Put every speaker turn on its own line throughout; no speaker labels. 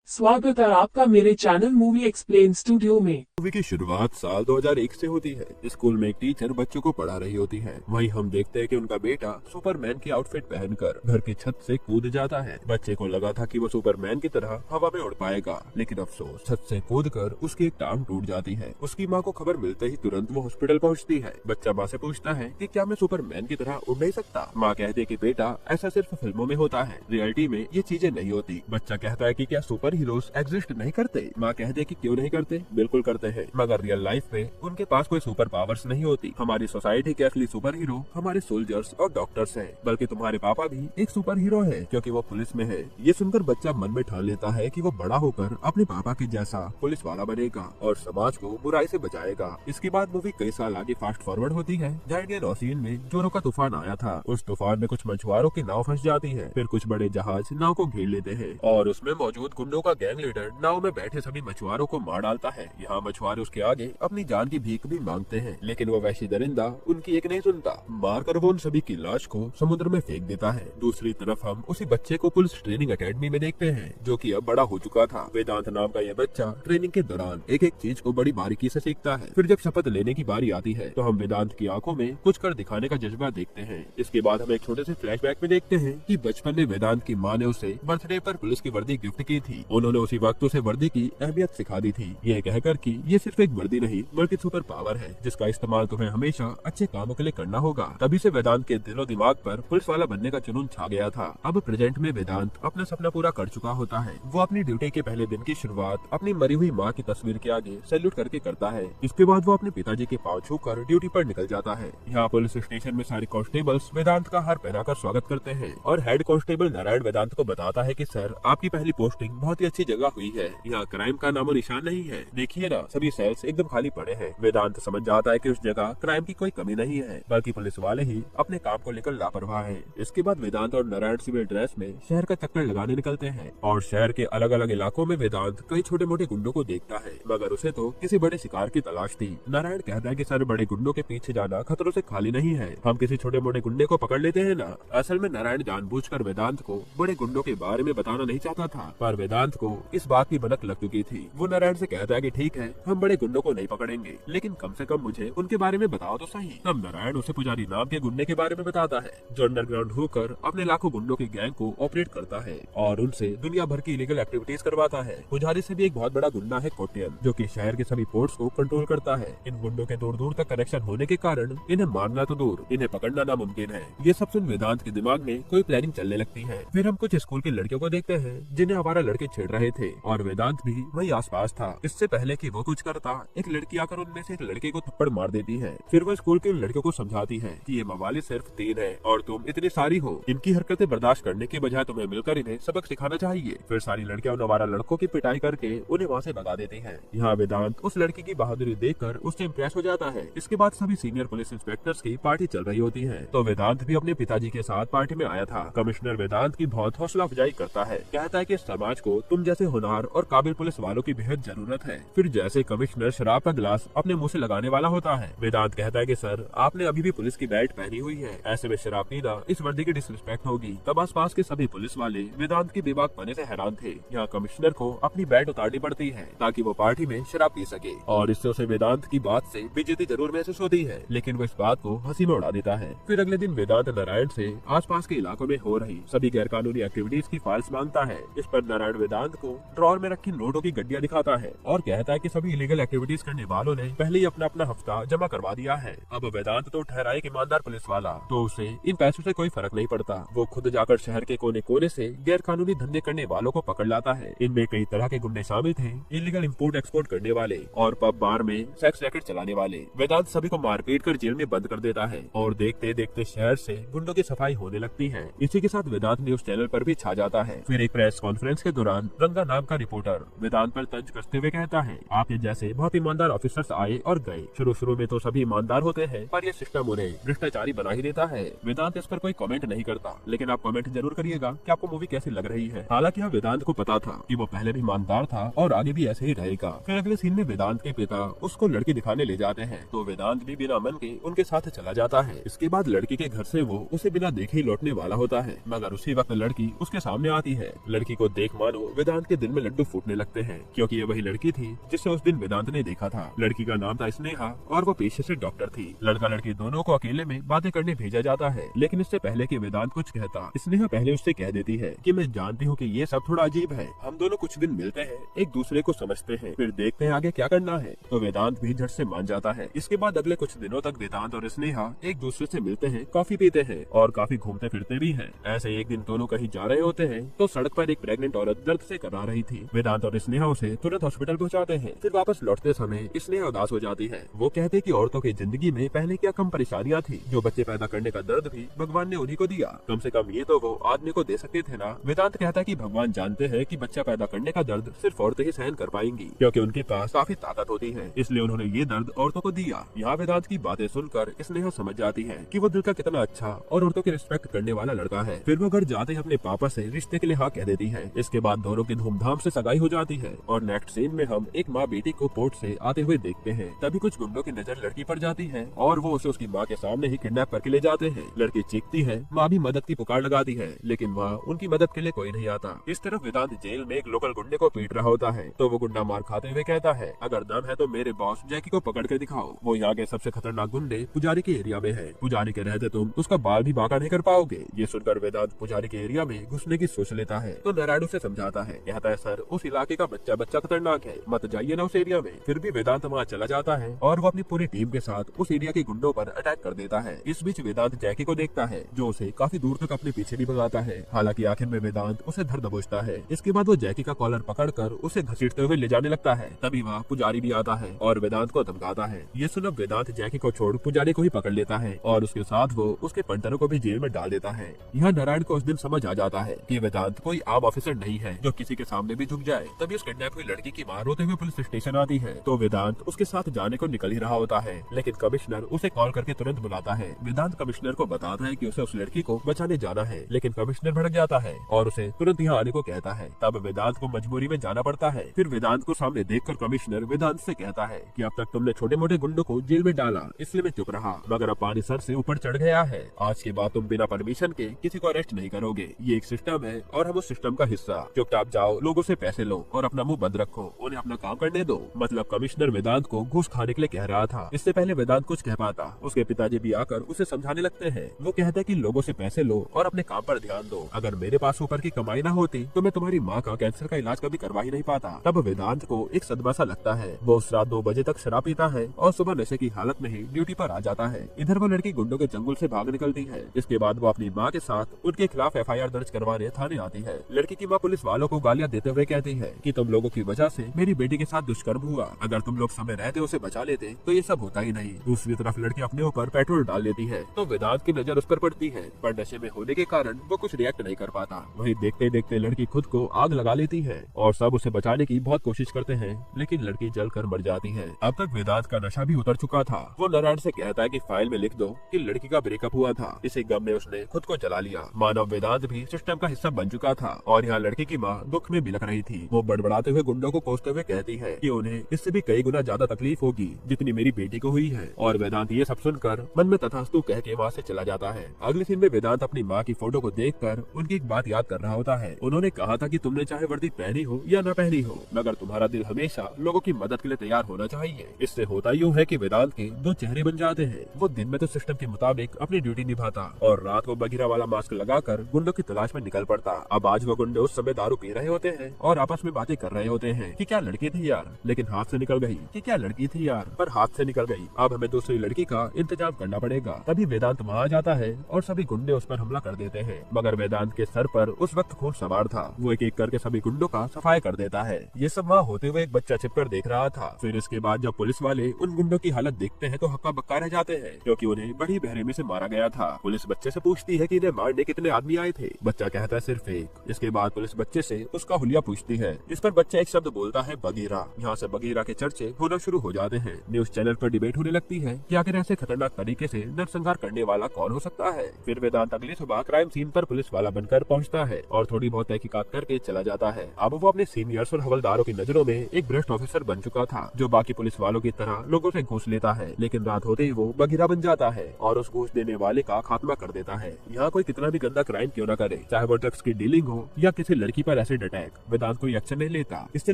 स्वागत है आपका मेरे चैनल मूवी एक्सप्लेन स्टूडियो में।
मूवी की शुरुआत साल 2001 से होती है। स्कूल में एक टीचर बच्चों को पढ़ा रही होती है। वहीं हम देखते हैं कि उनका बेटा सुपरमैन की आउटफिट पहनकर घर की छत से कूद जाता है। बच्चे को लगा था कि वो सुपरमैन की तरह हवा में उड़ पाएगा, लेकिन अफसोस छत से कूदकर उसकी एक टांग टूट जाती है। उसकी माँ को खबर मिलते ही तुरंत वो हॉस्पिटल पहुँचती है। बच्चा माँ से पूछता है कि क्या मैं सुपरमैन की तरह उड़ नहीं सकता। माँ कहती है कि बेटा ऐसा सिर्फ फिल्मों में होता है, रियलिटी में ये चीजें नहीं होती। बच्चा कहता है कि क्या सुपर हीरोज एग्जिस्ट नहीं करते। माँ कहती है कि क्यों नहीं करते, बिल्कुल करते हैं, मगर रियल लाइफ में उनके पास कोई सुपर पावर्स नहीं होती। हमारी सोसाइटी के असली सुपर हीरो हमारे सोल्जर्स और डॉक्टर्स हैं। बल्कि तुम्हारे पापा भी एक सुपर हीरो है, क्योंकि वो पुलिस में है। ये सुनकर बच्चा मन में ठान लेता है कि वो बड़ा होकर अपने पापा के जैसा पुलिस वाला बनेगा और समाज को बुराई से बचाएगा। इसके बाद मूवी कई साल आगे फास्ट फॉरवर्ड होती है। जाएंगे नौसीन में जोरों का तूफान आया था। उस तूफान में कुछ मछुआरों की नाव फंस जाती है। फिर कुछ बड़े जहाज नाव को घेर लेते हैं और उसमें मौजूद गुंडों का गैंग लीडर नाव में बैठे सभी मछुआरों को मार डालता है। यहाँ मछुआरे उसके आगे अपनी जान की भीख भी मांगते हैं, लेकिन वो वैसी दरिंदा उनकी एक नहीं सुनता। मारकर वो उन सभी की लाश को समुद्र में फेंक देता है। दूसरी तरफ हम उसी बच्चे को पुलिस ट्रेनिंग एकेडमी में देखते हैं, जो कि अब बड़ा हो चुका था। वेदांत नाम का यह बच्चा ट्रेनिंग के दौरान एक एक चीज को बड़ी बारीकी से सीखता है। फिर जब शपथ लेने की बारी आती है तो हम वेदांत की आंखों में कुछ कर दिखाने का जज्बा देखते हैं। इसके बाद हम एक छोटे से फ्लैशबैक में देखते हैं कि बचपन में वेदांत की माँ ने उसे बर्थडे पर पुलिस की वर्दी गिफ्ट की थी। उन्होंने उसी वक्त उसे वर्दी की अहमियत सिखा दी थी, यह कहकर कि ये सिर्फ एक वर्दी नहीं बल्कि सुपर पावर है, जिसका इस्तेमाल तुम्हें हमेशा अच्छे कामों के लिए करना होगा। तभी से वेदांत के दिलो दिमाग पर पुलिस वाला बनने का जुनून छा गया था। अब प्रेजेंट में वेदांत अपना सपना पूरा कर चुका होता है। वो अपनी ड्यूटी के पहले दिन की शुरुआत अपनी मरी हुई माँ की तस्वीर के आगे सैल्यूट करके करता है। इसके बाद वो अपने पिताजी के पाँव छूकर ड्यूटी पर निकल जाता है। यहाँ पुलिस स्टेशन में सारे कांस्टेबल्स वेदांत का हार पहनाकर स्वागत करते हैं और हेड कांस्टेबल नारायण वेदांत को बताता है कि सर, आपकी पहली पोस्टिंग बहुत ही अच्छी जगह हुई है। यहाँ क्राइम का नामो निशान नहीं है, देखिए ना, सभी सेल्स एकदम खाली पड़े हैं। वेदांत समझ जाता है कि उस जगह क्राइम की कोई कमी नहीं है, बल्कि पुलिस वाले ही अपने काम को लेकर लापरवाह हैं। इसके बाद वेदांत और नारायण सिविल ड्रेस में शहर का चक्कर लगाने निकलते हैं और शहर के अलग अलग इलाकों में वेदांत कई छोटे मोटे गुंडों को देखता है, मगर उसे तो किसी बड़े शिकार की तलाश थी। नारायण कहता है कि सर, बड़े गुंडों के पीछे जाना खतरों से खाली नहीं है, हम किसी छोटे मोटे गुंडे को पकड़ लेते हैं ना। असल में नारायण जानबूझकर वेदांत को बड़े गुंडों के बारे में बताना नहीं चाहता था, पर वेदांत को इस बात की भनक लग चुकी थी। वो नारायण से कहता है कि ठीक है, हम बड़े गुंडों को नहीं पकड़ेंगे, लेकिन कम से कम मुझे उनके बारे में बताओ तो सही। तब नारायण उसे पुजारी नाम के गुंडे के बारे में बताता है, जो अंडरग्राउंड होकर अपने लाखों गुंडों के गैंग को ऑपरेट करता है और उनसे दुनिया भर की इलीगल एक्टिविटीज करवाता है। पुजारी से भी एक बहुत बड़ा गुंडा है कोटियन, जो कि शहर के सभी पोर्ट्स को कंट्रोल करता है। इन गुंडों के दूर दूर तक कनेक्शन होने के कारण इन्हें मारना तो दूर, इन्हें पकड़ना नामुमकिन है। ये सब सुन वेदांत के दिमाग में कोई प्लानिंग चलने लगती है। फिर हम कुछ स्कूल की लड़कियों को देखते हैं जिन्हें हमारा लड़के छेड़ रहे थे और वेदांत भी वही आसपास था। इससे पहले कि वो कुछ करता, एक लड़की आकर उनमें से एक लड़के को थप्पड़ मार देती है। फिर वो स्कूल के उन लड़कियों को समझाती है कि ये मवाली सिर्फ 3 है और तुम इतनी सारी हो। इनकी हरकतें बर्दाश्त करने के बजाय तुम्हें मिलकर इन्हें सबक सिखाना चाहिए। फिर सारी लड़कियां उन हमारा लड़कों की पिटाई करके उन्हें वहाँ से भगा देती हैं। यहाँ वेदांत उस लड़की की बहादुरी देखकर उससे इम्प्रेस हो जाता है। इसके बाद सभी सीनियर पुलिस इंस्पेक्टर्स की पार्टी चल रही होती है, तो वेदांत भी अपने पिताजी के साथ पार्टी में आया था। कमिश्नर वेदांत की बहुत हौसला अफजाई करता है, कहता है कि समाज को तुम जैसे होनहार और काबिल पुलिस वालों की बेहद जरूरत है। फिर जैसे कमिश्नर शराब का गिलास अपने मुंह से लगाने वाला होता है, वेदांत कहता है कि सर, आपने अभी भी पुलिस की बैट पहनी हुई है, ऐसे में शराब पीना इस वर्दी की डिसरिस्पेक्ट होगी। तब आसपास के सभी पुलिस वाले वेदांत की बेबाक पने से हैरान थे। यहाँ कमिश्नर को अपनी बैट उतारनी पड़ती है ताकि वो पार्टी में शराब पी सके और इससे उसे वेदांत की बात से बेइज्जती जरूर महसूस होती है, लेकिन वो इस बात को हंसी में उड़ा देता है। फिर अगले दिन वेदांत नारायण से आसपास के इलाकों में हो रही सभी गैर कानूनी एक्टिविटीज की फाइल्स मांगता है। इस पर नारायण वेदांत को ड्रॉर में रखी नोटों की गड्डियां दिखाता है और कहता है कि सभी इलीगल एक्टिविटीज करने वालों ने पहले ही अपना अपना हफ्ता जमा करवा दिया है। अब वेदांत तो ठहरा एक ईमानदार पुलिस वाला, तो उसे इन पैसों से कोई फर्क नहीं पड़ता। वो खुद जाकर शहर के कोने कोने से गैर कानूनी धंधे करने वालों को पकड़ लाता है। इनमें कई तरह के गुंडे शामिल थे, इलीगल इंपोर्ट एक्सपोर्ट करने वाले और पब बार में सेक्स रैकेट चलाने वाले। वेदांत सभी को मारपीट कर जेल में बंद कर देता है और देखते देखते शहर से गुंडों की सफाई होने लगती है। इसी के साथ वेदांत न्यूज चैनल पर भी छा जाता है। फिर एक प्रेस कॉन्फ्रेंस के दौरान रंगा नाम का रिपोर्टर वेदांत पर तंज कसते हुए कहता है, आप ये जैसे बहुत ईमानदार ऑफिसर्स आए और गए। शुरू में तो सभी ईमानदार होते हैं, पर ये सिस्टम उन्हें भ्रष्टाचारी बना ही देता है। वेदांत इस पर कोई कमेंट नहीं करता, लेकिन आप कमेंट जरूर करिएगा कि आपको मूवी कैसी लग रही है। हालांकि यहाँ वेदांत को पता था कि वो पहले भी ईमानदार था और आगे भी ऐसे ही रहेगा। फिर अगले सीन में वेदांत के पिता उसको लड़की दिखाने ले जाते हैं, तो वेदांत भी बिना मन के उनके साथ चला जाता है। इसके बाद लड़की के घर से वो उसे बिना देखे ही लौटने वाला होता है, मगर उसी वक्त लड़की उसके सामने आती है। लड़की को देख मानो वेदांत के दिल में लड्डू फूटने लगते हैं, क्योंकि ये वही लड़की थी जिसे उस दिन वेदांत ने देखा था। लड़की का नाम था स्नेहा और वो पेशे से डॉक्टर थी। लड़का लड़की दोनों को अकेले में बातें करने भेजा जाता है, लेकिन इससे पहले कि वेदांत कुछ कहता, स्नेहा पहले उससे कह देती है कि मैं जानती हूँ कि ये सब थोड़ा अजीब है, हम दोनों कुछ दिन मिलते हैं, एक दूसरे को समझते हैं, फिर देखते हैं आगे क्या करना है। तो वेदांत भी झट से मान जाता है। इसके बाद अगले कुछ दिनों तक वेदांत और स्नेहा एक दूसरे से मिलते हैं, कॉफी पीते हैं और काफी घूमते फिरते भी हैं। ऐसे एक दिन दोनों कहीं जा रहे होते हैं तो सड़क पर एक प्रेग्नेंट औरत दर्द से करा रही थी। वेदांत और स्नेहा उसे तुरंत हॉस्पिटल पहुंचाते हैं। फिर वापस लौटते समय स्नेहा उदास हो जाती है। वो कहते कि औरतों की जिंदगी में पहले क्या कम परेशानियां थी, जो बच्चे पैदा करने का दर्द भी भगवान ने उन्हीं को दिया, कम से कम ये तो वो आदमी को दे सकते थे ना। वेदांत कहता है कि भगवान जानते हैं कि बच्चा पैदा करने का दर्द सिर्फ औरतें ही सहन कर पाएंगी, क्योंकि उनके पास काफी ताकत होती है, इसलिए उन्होंने ये दर्द औरतों को दिया। यहाँ वेदांत की बातें सुनकर स्नेहा समझ जाती है कि वो दिल का कितना अच्छा और औरतों की रिस्पेक्ट करने वाला लड़का है। फिर वो घर जाते ही अपने पापा से रिश्ते के लिए हाँ कह देती है। इसके बाद दोनों की धूमधाम से सगाई हो जाती है और नेक्स्ट सीन में हम एक माँ बेटी को पोर्ट से आते हुए देखते हैं। तभी कुछ गुंडों की नजर लड़की पर जाती है और वो उसे उसकी माँ के सामने ही किडनैप करके ले जाते हैं। लड़की चीखती है, माँ भी मदद की पुकार लगाती है, लेकिन वहाँ उनकी मदद के लिए कोई नहीं आता। इस तरफ वेदांत जेल में एक लोकल गुंडे को पीट रहा होता है, तो वो गुंडा मार खाते हुए कहता है, अगर दम है तो मेरे बॉस जैकी को पकड़ कर दिखाओ, वो यहाँ के सबसे खतरनाक गुंडे पुजारी के एरिया में है, पुजारी के रहते तुम उसका बाल भी बांका नहीं कर पाओगे। ये सुनकर वेदांत पुजारी के एरिया में घुसने की सोच लेता है, तो नारायण उसे समझाता है, कहता है सर उस इलाके का बच्चा बच्चा खतरनाक है, मत जाइए ना उस एरिया में। फिर भी वेदांत वहाँ चला जाता है और वो अपनी पूरी टीम के साथ उस एरिया के गुंडों पर अटैक कर देता है। इस बीच वेदांत जैकी को देखता है, जो उसे काफी दूर तक अपने पीछे भी भगाता है। हालांकि आखिर में वेदांत उसे धर दबोचता है। इसके बाद वो जैकी का कॉलर पकड़कर उसे घसीटते हुए ले जाने लगता है। तभी वहाँ पुजारी भी आता है और वेदांत को धमकाता है। ये सुनकर वेदांत जैकी को छोड़ पुजारी को ही पकड़ लेता है और उसके साथ वो उसके पंटरों को भी जेल में डाल देता है। यहाँ नारायण को उस दिन समझ आ जाता है कि वेदांत कोई आम ऑफिसर नहीं है जो किसी के सामने भी झुक जाए। तभी उस किडनैप हुई लड़की की मां रोते हुए पुलिस स्टेशन आती है, तो वेदांत उसके साथ जाने को निकल ही रहा होता है, लेकिन कमिश्नर उसे कॉल करके तुरंत बुलाता है। वेदांत कमिश्नर को बताता है कि उसे उस लड़की को बचाने जाना है, लेकिन कमिश्नर भड़क जाता है और उसे तुरंत यहाँ आने को कहता है। तब वेदांत को मजबूरी में जाना पड़ता है। फिर वेदांत को सामने देखकर कमिश्नर वेदांत से कहता है कि अब तक तुमने छोटे मोटे गुंडों को जेल में डाला, इसलिए मैं चुप रहा, मगर अब पानी सर से ऊपर चढ़ गया है। आज के बाद तुम बिना परमिशन के किसी को अरेस्ट नहीं करोगे। ये एक सिस्टम है और हम उस सिस्टम का हिस्सा। चुपचाप जाओ, लोगों से पैसे लो और अपना मुंह बंद रखो, उन्हें अपना काम करने दो। मतलब कमिश्नर वेदांत को घूस खाने के लिए कह रहा था। इससे पहले वेदांत कुछ कह पाता, उसके पिताजी भी आकर उसे समझाने लगते हैं। वो कहते हैं कि लोगों से पैसे लो और अपने काम पर ध्यान दो। अगर मेरे पास ऊपर की कमाई ना होती तो मैं तुम्हारी माँ का कैंसर का इलाज कभी करवा ही नहीं पाता। तब वेदांत को एक सदमा सा लगता है। वो उस रात 2 बजे तक शराब पीता है और सुबह नशे की हालत में ही ड्यूटी पर आ जाता है। इधर वो लड़की गुंडों के चंगुल से भाग निकलती है। इसके बाद वो अपनी माँ के साथ उनके खिलाफ FIR दर्ज करवाने थाने आती है। लड़की की माँ पुलिस वालों को गालियाँ देते हुए कहती है कि तुम लोगों की वजह से मेरी बेटी के साथ दुष्कर्म हुआ, अगर तुम लोग समय रहते उसे बचा लेते तो ये सब होता ही नहीं। दूसरी तरफ लड़की अपने ऊपर पेट्रोल डाल लेती है, तो वेदांत की नजर उस पर पड़ती है, पर नशे में होने के कारण वो कुछ रिएक्ट नहीं कर पाता। वहीं देखते देखते लड़की खुद को आग लगा लेती है और सब उसे बचाने की बहुत कोशिश करते हैं, लेकिन लड़की जलकर मर जाती है। अब तक वेदांत का नशा भी उतर चुका था। वो नारायण से कहता है कि फाइल में लिख दो कि लड़की का ब्रेकअप हुआ था, इसी गम में उसने खुद को जला लिया। मानव वेदांत भी सिस्टम का हिस्सा बन चुका था और यहाँ लड़की की माँ दुख में बिलख रही थी। वो बड़बड़ाते हुए गुंडों को कोसते हुए कहती है कि उन्हें इससे भी कई गुना ज्यादा तकलीफ होगी जितनी मेरी बेटी को हुई है। और वेदांत ये सब सुनकर मन में तथास्तु कह के वहाँ से चला जाता है। अगले सीन में वेदांत अपनी माँ की फोटो को देखकर उनकी एक बात याद कर रहा होता है। उन्होंने कहा था कि तुमने चाहे वर्दी पहनी हो या न पहनी हो, मगर तुम्हारा दिल हमेशा लोगों की मदद के लिए तैयार होना चाहिए। इससे होता यूँ है कि वेदांत के 2 चेहरे बन जाते हैं। वो दिन में तो सिस्टम के मुताबिक अपनी ड्यूटी निभाता और रात को बगीरा वाला मास्क लगाकर गुंडों की तलाश में निकल पड़ता। अब आज वो गुंडे उस समय दारू पी रहे होते हैं और आपस में बातें कर रहे होते हैं कि क्या लड़की थी यार, लेकिन हाथ से निकल गई, कि क्या लड़की थी यार, पर हाथ से निकल गई। अब हमें दूसरी लड़की का इंतजाम करना पड़ेगा। तभी वेदांत वहाँ आ जाता है और सभी गुंडे उस पर हमला कर देते हैं, मगर वेदांत के सर पर उस वक्त खून सवार था। वो एक एक करके सभी गुंडों का सफाई कर देता है। ये सब वहाँ होते हुए एक बच्चा छिपकर देख रहा था। फिर इसके बाद जब पुलिस वाले उन गुंडों की हालत देखते हैं तो हक्का बक्का रह जाते हैं, क्योंकि उन्हें बड़ी बेरहमी से मारा गया था। पुलिस बच्चे से पूछती है कि इन्हें मारने कितने आदमी आए थे। बच्चा कहता है सिर्फ एक। इसके बाद पुलिस बच्चे से उसका हुलिया पूछती है। इस पर बच्चा एक शब्द बोलता है बगीरा। यहाँ यहाँ से बगीरा के चर्चे होना शुरू हो जाते हैं। न्यूज चैनल पर डिबेट होने लगती है कि आखिर ऐसे खतरनाक तरीके से नरसंहार करने वाला कौन हो सकता है। फिर वेदांत अगली सुबह क्राइम सीन पर पुलिस वाला बनकर पहुँचता है और थोड़ी बहुत तहकीकात करके चला जाता है। अब वो अपने सीनियर्स और हवलदारों की नजरों में एक भ्रष्ट ऑफिसर बन चुका था, जो बाकी पुलिस वालों की तरह लोगों से घूस लेता है। लेकिन रात होते ही वो बगीरा बन जाता है और उस घूस देने वाले का खात्मा कर देता है। यहाँ कोई कितना भी गंदा क्राइम क्यों न करे, चाहे वो ड्रग्स की डीलिंग हो या किसी लड़की पर एसिड अटैक, वेदांत कोई एक्शन नहीं लेता। इससे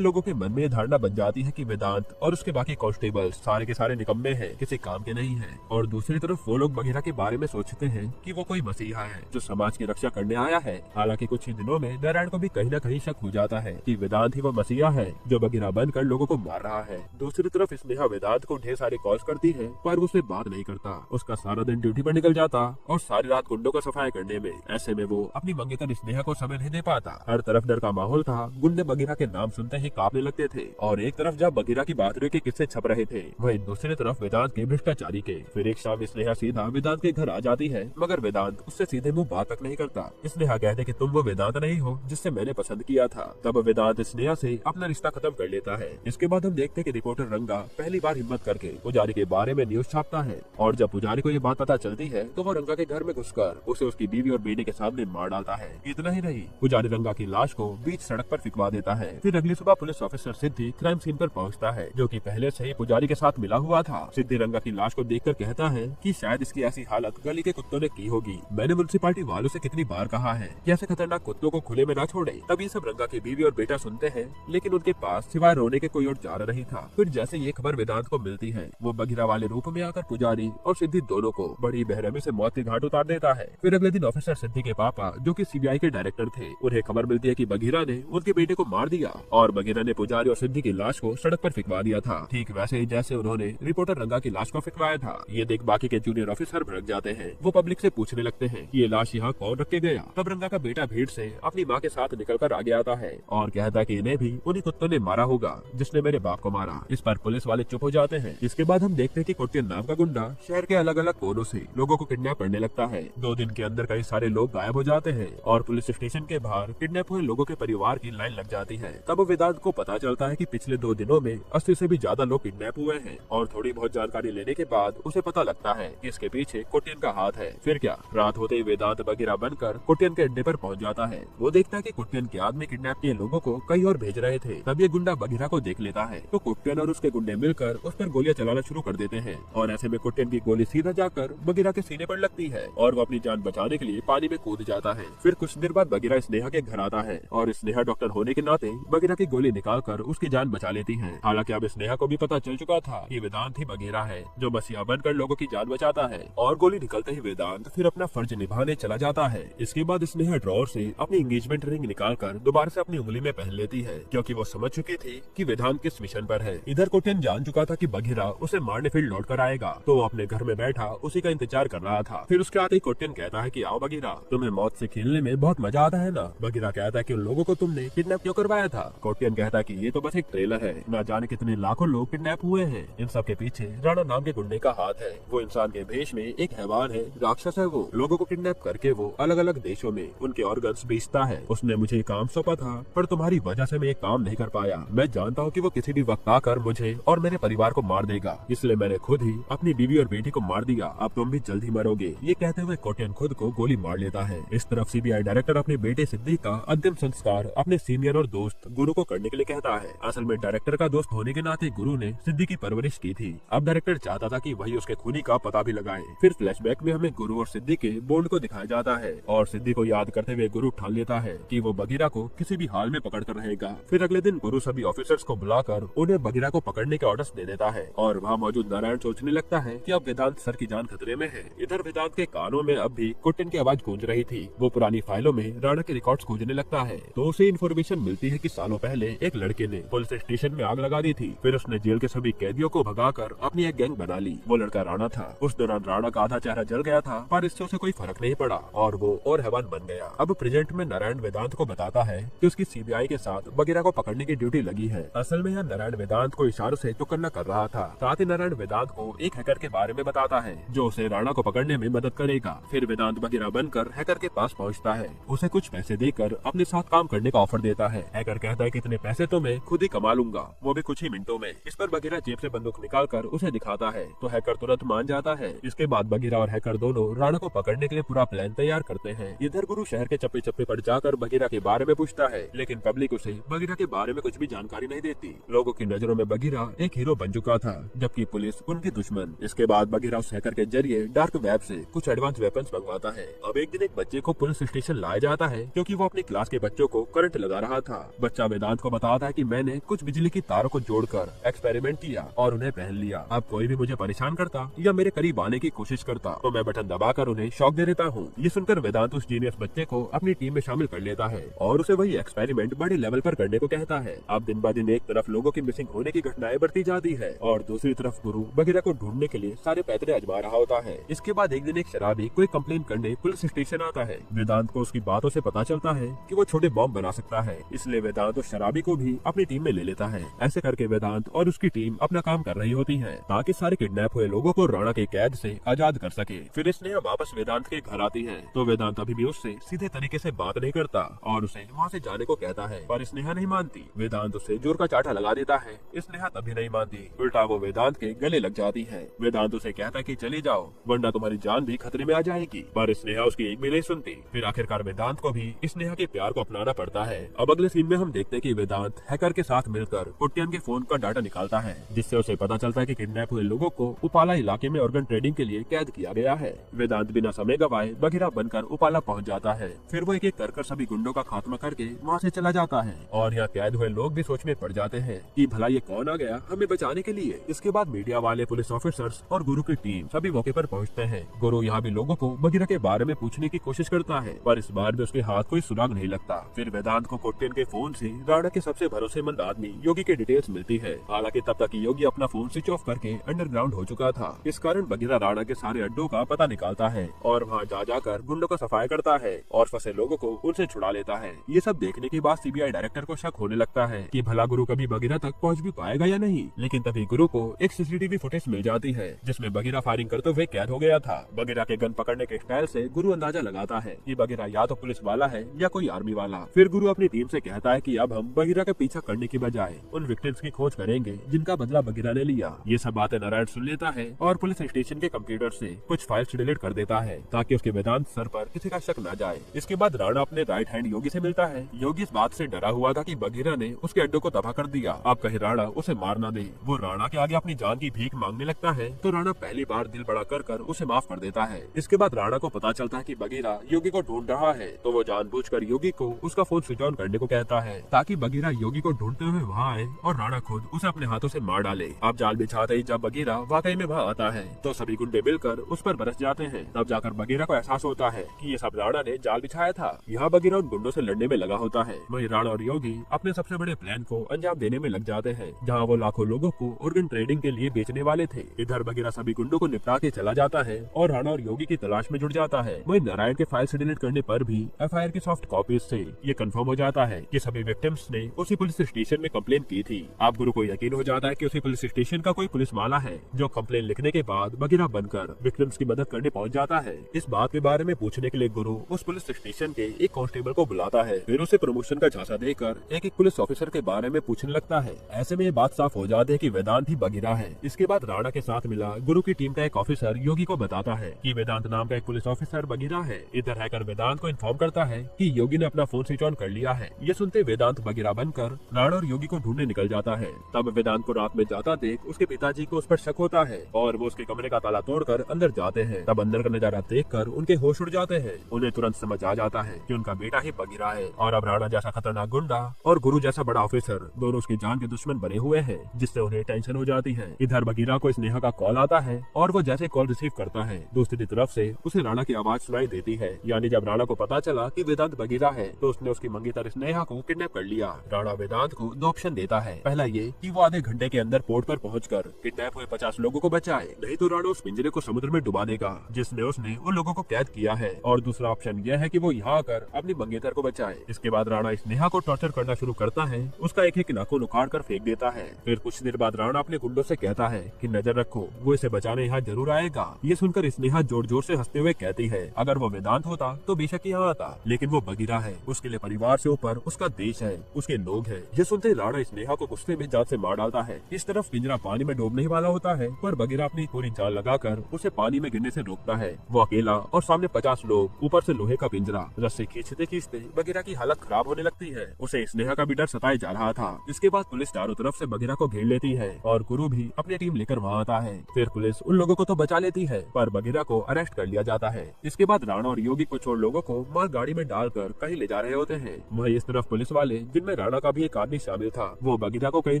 लोगों के मन में ये धारणा बन जाती है कि वेदांत और उसके बाकी कांस्टेबल सारे के सारे निकम्मे हैं, किसी काम के नहीं हैं। और दूसरी तरफ वो लोग बगीरा के बारे में सोचते हैं कि वो कोई मसीहा है जो समाज की रक्षा करने आया है। हालांकि कुछ ही दिनों में नारायण को भी कहीं न कहीं शक हो जाता है कि वेदांत ही वो मसीहा है जो बगीरा बनकर लोगों को मार रहा है। दूसरी तरफ स्नेहा वेदांत को ढेर सारी कॉल्स करती है, पर उससे बात नहीं करता। उसका सारा दिन ड्यूटी पर निकल जाता और सारी रात गुंडों को सफाई करने में। ऐसे में वो अपनी मंगेतर स्नेहा को समय नहीं दे पाता। हर तरफ डर का माहौल था, गुंडे बगीरा के नाम सुनते ही कांपने लगते थे। और एक तरफ जब बगीरा की बहादुरी के किस्से छप रहे थे, वहीं दूसरी तरफ वेदांत के भ्रष्टाचारी के। फिर एक शाम स्नेहा सीधा वेदांत के घर आ जाती है, मगर वेदांत उससे सीधे मुंह बात तक नहीं करता। स्नेहा कहते कि तुम वो वेदांत नहीं हो जिससे मैंने पसंद किया था। तब वेदांत स्नेहा से अपना रिश्ता खत्म कर लेता है। इसके बाद हम देखते कि रिपोर्टर रंगा पहली बार हिम्मत करके पुजारी के बारे में न्यूज छापता है। और जब पुजारी को ये बात पता चलती है तो वो रंगा के घर में घुसकर उसे उसकी बीवी और बेटे के सामने मार डालता है। इतना ही नहीं, पुजारी रंगा की लाश को बीच सड़क पर फिकवा देता है। फिर अगली सुबह पुलिस ऑफिसर सिद्धि क्राइम सीन पर पहुंचता है, जो कि पहले से ही पुजारी के साथ मिला हुआ था। सिद्धि रंगा की लाश को देखकर कहता है कि शायद इसकी ऐसी हालत गली के कुत्तों ने की होगी। मैंने म्युनिसिपालिटी वालों से कितनी बार कहा है कि ऐसे खतरनाक कुत्तों को खुले में न छोड़े। तब ये सब रंगा की बीवी और बेटा सुनते हैं, लेकिन उनके पास सिवाय रोने के कोई और चारा नहीं था। फिर जैसे ये खबर वेदांत को मिलती है, वो बगीरा वाले रूप में आकर पुजारी और सिद्धि दोनों को बड़ी बेरहमी से मौत के घाट उतार देता है। फिर अगले दिन ऑफिसर सिद्धि के पापा, जो कि सीबीआई के डायरेक्टर थे, उन्हें खबर मिलती है कि बगीरा ने उनके बेटे को मार दिया और बगीरा ने पुजारी और सिद्धि की लाश को सड़क पर फिकवा दिया था, ठीक वैसे ही जैसे उन्होंने रिपोर्टर रंगा की लाश को फिकवाया था। ये देख बाकी के जूनियर ऑफिसर भड़क जाते हैं। वो पब्लिक से पूछने लगते हैं कि ये लाश यहाँ कौन रख के गया। तब रंगा का बेटा भीड़ से अपनी माँ के साथ निकल कर आगे आता है और कहता है कि इन्हें भी उन्हीं कुत्तों ने मारा होगा जिसने मेरे बाप को मारा। इस पर पुलिस वाले चुप हो जाते हैं। इसके बाद हम देखते हैं कि कुट्टियन नाम का गुंडा शहर के अलग अलग कोनों से लोगों को किडनैप करने लगता है। 2 दिन के अंदर कई सारे लोग गायब हो जाते हैं और पुलिस स्टेशन के बाहर किडनैप हुए लोगों के परिवार की लाइन लग जाती है। तब वेदांत को पता चलता है कि पिछले 2 दिनों में 80 से भी ज्यादा लोग किडनैप हुए हैं और थोड़ी बहुत जानकारी लेने के बाद उसे पता लगता है कि इसके पीछे कुट्टियन का हाथ है। फिर क्या, रात होते ही वेदांत बगीरा बनकर कुट्टियन के अड्डे पर पहुंच जाता है। वो देखता है कि कुट्टियन के आदमी किडनैप किए लोगों को कहीं और भेज रहे थे। तब ये गुंडा बगीरा को देख लेता है तो कुट्टियन और उसके गुंडे मिलकर उस पर गोलियां चलाना शुरू कर देते हैं और ऐसे में कुट्टियन की गोली सीधा जाकर बगीरा के सीने पर लगती है और वो अपनी जान बचाने के लिए पानी में कूद जाता है। फिर कुछ देर बाद बगीरा स्नेहा के घर आता है और स्नेहा डॉक्टर होने के नाते बगीरा की गोली निकालकर उसकी जान बचा लेती है। हालांकि अब स्नेहा को भी पता चल चुका था कि वेदांत ही बगीरा है जो मसीहा बनकर लोगों की जान बचाता है और गोली निकलते ही वेदांत फिर अपना फर्ज निभाने चला जाता है। इसके बाद स्नेहा ड्रॉअर से अपनी एंगेजमेंट रिंग निकालकर दोबारा से अपनी उंगली में पहन लेती है, क्योंकि वो समझ चुकी थी कि वेदांत किस मिशन पर है। इधर कुट्टियन जान चुका था कि बगीरा उसे मारने फील्ड लौट कर आएगा, तो वो अपने घर में बैठा उसी का इंतजार कर रहा था। फिर उसके आते ही कुट्टियन कहता है कि आओ बगीरा, तुम्हें मौत से खेलने में बहुत मजा आता है ना। बगीरा कहता है कि उन लोगों को तुमने किडनैप क्यों करवाया था। कुट्टियन कहता है कि ये तो बस एक ट्रेलर है, न जाने कितने लाखों लोग किडनैप हुए हैं। इन सब के पीछे राणा नाम के गुंडे का हाथ है। वो इंसान के भेष में एक हैवान है, राक्षस है। वो लोगों को किडनैप करके वो अलग अलग देशों में उनके ऑर्गन्स बेचता है। उसने मुझे काम सौंपा था, पर तुम्हारी वजह से मैं ये काम नहीं कर पाया। मैं जानता हूँ कि वो किसी भी वक्त आकर मुझे और मेरे परिवार को मार देगा, इसलिए मैंने खुद ही अपनी बीवी और बेटी को मार दिया। अब तुम भी जल्द ही मरोगे। ये कहते हुए कुट्टियन खुद को गोली मार लेता है। इस तरफ सीबीआई डायरेक्टर अपने बेटे सिद्धि का अंतिम संस्कार अपने सीनियर और दोस्त गुरु को करने के लिए कहता है। असल में डायरेक्टर का दोस्त होने के नाते गुरु ने सिद्धि की परवरिश की थी। अब डायरेक्टर चाहता था कि वही उसके खूनी का पता भी लगाए। फिर फ्लैशबैक में हमें गुरु और सिद्धि के बॉन्ड को दिखाया जाता है और सिद्धि को याद करते हुए गुरु ठान लेता है कि वो बगीरा को किसी भी हाल में पकड़ कर रहेगा। फिर अगले दिन गुरु सभी ऑफिसर्स को बुलाकर उन्हें बगीरा को पकड़ने के ऑर्डर्स दे देता है और वहाँ मौजूद नारायण सोचने लगता है कि अब वेदांत सर की जान खतरे में है। इधर वेदांत के कानों में अब भी कुट्टियन की आवाज गूंज रही थी। वो पुरानी फाइलों में राणा के रिकॉर्ड्स खोजने लगता है तो उसे इन्फॉर्मेशन मिलती है कि सालों पहले एक लड़के ने पुलिस स्टेशन में आग लगा दी थी। फिर उसने जेल के सभी कैदियों को भगाकर अपनी एक गैंग बना ली। वो लड़का राणा था। उस दौरान राणा का आधा चेहरा जल गया था, पर इससे उसे कोई फर्क नहीं पड़ा और वो और हैवान बन गया। अब प्रेजेंट में नारायण वेदांत को बताता है कि उसकी सीबीआई के साथ बगीरा को पकड़ने की ड्यूटी लगी है। असल में यहाँ नारायण वेदांत को इशारों से टुकड़ना कर रहा था। साथ ही नारायण वेदांत को एक हैकर के बारे में बताता है जो उसे राणा को पकड़ने में मदद करेगा। फिर वेदांत बगीरा बनकर हैकर के पास पहुँचता है। उसे कुछ पैसे देकर अपने साथ काम करने का ऑफर देता है। हैकर कहता है कि इतने पैसे तो मैं खुद ही कमा लूंगा। दूंगा, वो भी कुछ ही मिनटों में। इस पर बगीरा जेब से बंदूक निकालकर उसे दिखाता है तो हैकर तुरंत मान जाता है। इसके बाद बगीरा और हैकर दोनों राणा को पकड़ने के लिए पूरा प्लान तैयार करते हैं। इधर गुरु शहर के चप्पे चप्पे पर जाकर बगीरा के बारे में पूछता है, लेकिन पब्लिक उसे बगीरा के बारे में कुछ भी जानकारी नहीं देती। लोगों की नजरों में बगीरा एक हीरो बन चुका था, जबकि पुलिस उनकी दुश्मन। इसके बाद बगीरा उस हैकर के जरिए डार्क वेब से कुछ एडवांस वेपन्स मंगवाता है। अब एक दिन एक बच्चे को पुलिस स्टेशन लाया जाता है क्योंकि वो अपनी क्लास के बच्चों को करंट लगा रहा था। बच्चा वेदांत को बताता है कि मैंने कुछ बिजली की तारों को जोड़कर एक्सपेरिमेंट किया और उन्हें पहन लिया। अब कोई भी मुझे परेशान करता या मेरे करीब आने की कोशिश करता तो मैं बटन दबाकर उन्हें शॉक दे देता हूँ। ये सुनकर वेदांत उस जीनियस बच्चे को अपनी टीम में शामिल कर लेता है और उसे वही एक्सपेरिमेंट बड़े लेवल पर करने को कहता है। अब दिन ब दिन एक तरफ लोगों की मिसिंग होने की घटनाएं बढ़ती जाती है और दूसरी तरफ गुरु बगीरा को ढूंढने के लिए सारे पैतरे आजमा रहा होता है। इसके बाद एक दिन एक शराबी कोई कंप्लेन करने पुलिस स्टेशन आता है। वेदांत को उसकी बातों से पता चलता है कि वो छोटे बॉम्ब बना सकता है, इसलिए वेदांत उस शराबी को भी अपनी टीम में ले लेता है। ऐसे करके वेदांत और उसकी टीम अपना काम कर रही होती है ताकि सारे किडनैप हुए लोगों को राणा के कैद से आजाद कर सके। फिर स्नेहा वापस वेदांत के घर आती है तो वेदांत अभी भी उससे सीधे तरीके से बात नहीं करता और उसे वहाँ से जाने को कहता है, पर स्नेहा नहीं मानती। वेदांत उसे जोर का चाटा लगा देता है, स्नेहा तभी नहीं मानती, उल्टा वो वेदांत के गले लग जाती है। वेदांत उसे कहता है कि चली जाओ वरना तुम्हारी जान भी खतरे में आ जाएगी, पर स्नेहा उसकी एक भी नहीं सुनती। फिर आखिरकार वेदांत को भी स्नेहा के प्यार को अपनाना पड़ता है। अब अगले सीन में हम देखते हैं कि वेदांत हैकर के साथ मिलकर कुट्टियन के फोन का डाटा निकालता है, जिससे उसे पता चलता है कि किडनैप हुए लोगों को उपाला इलाके में ऑर्गन ट्रेडिंग के लिए कैद किया गया है। वेदांत बिना समय गवाए बगीरा बनकर उपाला पहुंच जाता है। फिर वो एक एक कर सभी गुंडों का खात्मा करके वहाँ से चला जाता है और यहाँ कैद हुए लोग भी सोच में पड़ जाते हैं कि भला ये कौन आ गया हमें बचाने के लिए। इसके बाद मीडिया वाले, पुलिस ऑफिसर्स और गुरु की टीम सभी मौके पर पहुँचते हैं। गुरु यहाँ भी लोगों को बगीरा के बारे में पूछने की कोशिश करता है, पर इस बार भी उसके हाथ कोई सुराग नहीं लगता। फिर वेदांत को कुट्टियन के फोन से राणा के सबसे भरोसेमंद आदमी योगी के डिटेल्स मिलती है। हालांकि तब तक योगी अपना फोन स्विच ऑफ करके अंडरग्राउंड हो चुका था। इस कारण बगीरा राणा के सारे अड्डों का पता निकालता है और वहाँ जा जाकर गुंडों का सफाई करता है और फंसे लोगों को उनसे छुड़ा लेता है। ये सब देखने के बाद सीबीआई डायरेक्टर को शक होने लगता है कि भला गुरु कभी बगीरा तक पहुंच भी पाएगा या नहीं। लेकिन तभी गुरु को एक सीसीटीवी फुटेज मिल जाती है जिसमें बगीरा फायरिंग करते हुए कैद हो गया था। बगीरा के गन पकड़ने के स्टाइल से गुरु अंदाजा लगाता है कि बगीरा या तो पुलिस वाला है या कोई आर्मी वाला। फिर गुरु अपनी टीम से कहता है कि अब हम बगीरा का पीछा करने की बजाय उन विक्टिम्स की खोज करेंगे जिनका बदला बगीरा ने लिया। ये सब बातें नारायण सुन लेता है और पुलिस स्टेशन के कंप्यूटर से कुछ फाइल्स डिलीट कर देता है ताकि उसके वेदांत सर पर किसी का शक न जाए। इसके बाद राणा अपने राइट हैंड योगी से मिलता है। योगी इस बात से डरा हुआ था कि बगीरा ने उसके अड्डों को तबाह कर दिया, अब कहीं राणा उसे मार ना दे। वो राणा के आगे अपनी जान की भीख मांगने लगता है तो राणा पहली बार दिल बड़ा कर उसे माफ कर देता है। इसके बाद राणा को पता चलता है कि बगीरा योगी को ढूंढ रहा है तो वो जानबूझकर योगी को उसका फोन स्विच ऑन करने को कहता है ताकि बगीरा योगी को ढूंढते हुए वहाँ आए और राणा खुद उसे अपने हाथों से मार डाले। अब जाल बिछाते ही जब बगीरा वाकई में वहाँ आता है तो सभी गुंडे मिलकर उस पर बरस जाते हैं। तब जाकर बगीरा को एहसास होता है कि ये सब राणा ने जाल बिछाया था। यहाँ बगीरा उन गुंडों से लड़ने में लगा होता है। वहीं राणा और योगी अपने सबसे बड़े प्लान को अंजाम देने में लग जाते हैं जहाँ वो लाखों लोगों को ऑर्गन ट्रेडिंग के लिए बेचने वाले थे। इधर बगीरा सभी गुंडों को निपटा के चला जाता है और राणा और योगी की तलाश में जुट जाता है। वहीं नारायण के फाइल से डिलीट करने पर भी एफआईआर की सॉफ्ट कॉपीज से ये कंफर्म हो जाता है कि सभी विक्टिम्स ने उसी पुलिस स्टेशन में कंप्लेन की थी। अब गुरु को यकीन हो जाता है कि उसी पुलिस स्टेशन का कोई पुलिस वाला है जो कंप्लेन लिखने के बाद बगीरा बनकर विक्टिम्स की मदद करने पहुंच जाता है। इस बात के बारे में पूछने के लिए गुरु उस पुलिस स्टेशन के एक कांस्टेबल को बुलाता है। फिर उसे प्रमोशन का झांसा देकर एक पुलिस ऑफिसर के बारे में पूछने लगता है। ऐसे में ये बात साफ हो जाती है कि वेदांत ही बगीरा है। इसके बाद राणा के साथ मिला गुरु की टीम का एक ऑफिसर योगी को बताता है कि वेदांत नाम का एक पुलिस ऑफिसर बगीरा है। इधर हैकर वेदांत को इन्फॉर्म करता है कि योगी ने अपना फोन स्विच ऑन कर लिया है। ये सुनते वेदांत बगीरा बनकर राणा और योगी को ढूंढने निकल जाता है। तब वेदांत को रात में जाता देख उसके पिताजी को उस पर शक होता है और वो उसके कमरे का ताला तोड़कर अंदर जाते हैं। तब अंदर का नजारा देखकर उनके होश उड़ जाते हैं। उन्हें तुरंत समझ आ जाता है कि उनका बेटा ही बगीरा है और अब राणा जैसा खतरनाक गुंडा और गुरु जैसा बड़ा ऑफिसर दोनों उसकी जान के दुश्मन बने हुए हैं, जिससे उन्हें टेंशन हो जाती है। इधर बगीरा को स्नेहा का कॉल आता है और वो जैसे कॉल रिसीव करता है दूसरी तरफ से उसे राणा की आवाज सुनाई देती है। यानी जब राणा को पता चला कि वेदांत बगीरा है तो उसने उसकी मंगेतर स्नेहा को किडनैप कर लिया। राणा वेदांत को 2 ऑप्शन देता है। पहला ये कि वो आधे घंटे के अंदर पोर्ट पर पहुंचकर किडनैप हुए 50 लोगों को बचाए, नहीं तो राणा उस पिंजरे को समुद्र में डुबा देगा जिसने उसने उन लोगों को कैद किया है। और दूसरा ऑप्शन यह है कि वो यहाँ आकर अपनी मंगेतर को बचाए। इसके बाद राणा स्नेहा को टॉर्चर करना शुरू करता है, उसका एक एक नाखून उखाड़ कर फेंक देता है। फिर कुछ देर बाद राणा अपने गुंडों से कहता है कि नजर रखो, वो इसे बचाने यहाँ जरूर आएगा। ये सुनकर स्नेहा जोर जोर से हंसते हुए कहती है अगर वो वेदांत होता तो बेशक यहाँ आता, लेकिन वो बगीरा है, उसके लिए परिवार से ऊपर उसका देश है, उसके लोग हैं। ये सुनते राणा स्नेहा को गुस्से में जान से मार डालता है। इस तरफ पिंजरा पानी में डूबने ही वाला होता है, पर बगीरा अपनी पूरी जान लगाकर उसे पानी में गिरने से रोकता है। वो अकेला और सामने 50 लोग, ऊपर से लोहे का पिंजरा। रस्सी खींचते खींचते बगीरा की हालत खराब होने लगती है। उसे स्नेहा का भी डर सताए जा रहा था। इसके बाद पुलिस चारों तरफ से बगीरा को घेर लेती है और गुरु भी अपनी टीम लेकर वहाँ आता है। फिर पुलिस उन लोगों को तो बचा लेती है, पर बगीरा को अरेस्ट कर लिया जाता है। इसके बाद राणा और योगी कुछ और लोगों को माल गाड़ी में डालकर कहीं ले जा रहे होते हैं। वहीं इस तरफ पुलिस वाले, जिनमें राणा का भी एक आदमी शामिल था, वो बगीरा को कहीं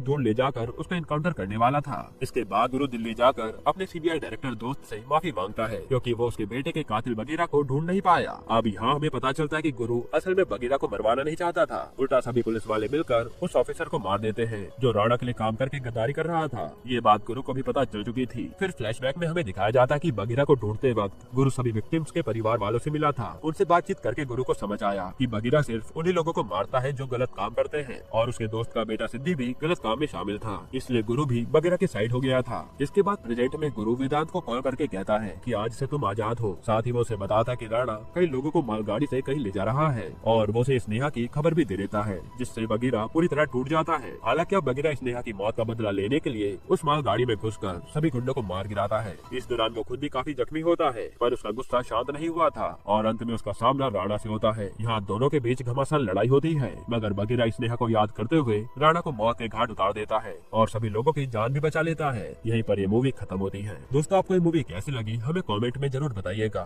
दूर ले जाकर उसका एनकाउंटर करने वाला था। इसके बाद गुरु दिल्ली जाकर अपने सीबीआई डायरेक्टर दोस्त से माफी मांगता है, क्योंकि वो उसके बेटे के कातिल बगीरा को ढूंढ नहीं पाया। अब यहाँ हमें पता चलता है कि गुरु असल में बगीरा को मरवाना नहीं चाहता था। उल्टा सभी पुलिस वाले मिलकर उस ऑफिसर को मार देते हैं जो राणा के लिए काम करके गद्दारी कर रहा था। ये बात गुरु को भी पता चल चुकी थी। फिर फ्लैशबैक में हमें दिखाया जाता है कि बगीरा को ढूंढते वक्त गुरु सभी विक्टिम्स के परिवार वालों से मिला था। उनसे बातचीत करके गुरु को समझ आया कि बगीरा सिर्फ उन्हीं लोगों को मारता है जो गलत काम करते हैं, और उसके दोस्त का बेटा सिद्धि भी गलत काम में शामिल था। इसलिए गुरु भी बगीरा की साइड हो गया था। इसके बाद प्रेजेंट में गुरु वेदांत को कॉल करके कहता है कि आज से तुम आजाद हो। साथ ही वो उसे बताता कि राणा कई लोगों को मालगाड़ी से कहीं ले जा रहा है, और वो उसे स्नेहा की खबर भी दे देता है, जिससे बगीरा पूरी तरह टूट जाता है। हालांकि अब बगीरा स्नेहा की मौत का बदला लेने के लिए उस मालगाड़ी में घुसकर सभी गुंडों को मार गिराता है। इस दौरान वो खुद भी काफी जख्मी होता है, पर उसका गुस्सा शांत नहीं हुआ था और अंत में उसका सामना राणा से होता है। यहाँ दोनों के बीच घमासान लड़ाई होती है, मगर बगीरा स्नेहा को याद करते हुए राणा को मौत के घाट उतार देता है और सभी लोगों की जान भी बचा लेता है। यहीं पर ये मूवी खत्म होती है। दोस्तों, आपको ये मूवी कैसी लगी हमें कमेंट में जरूर बताइएगा।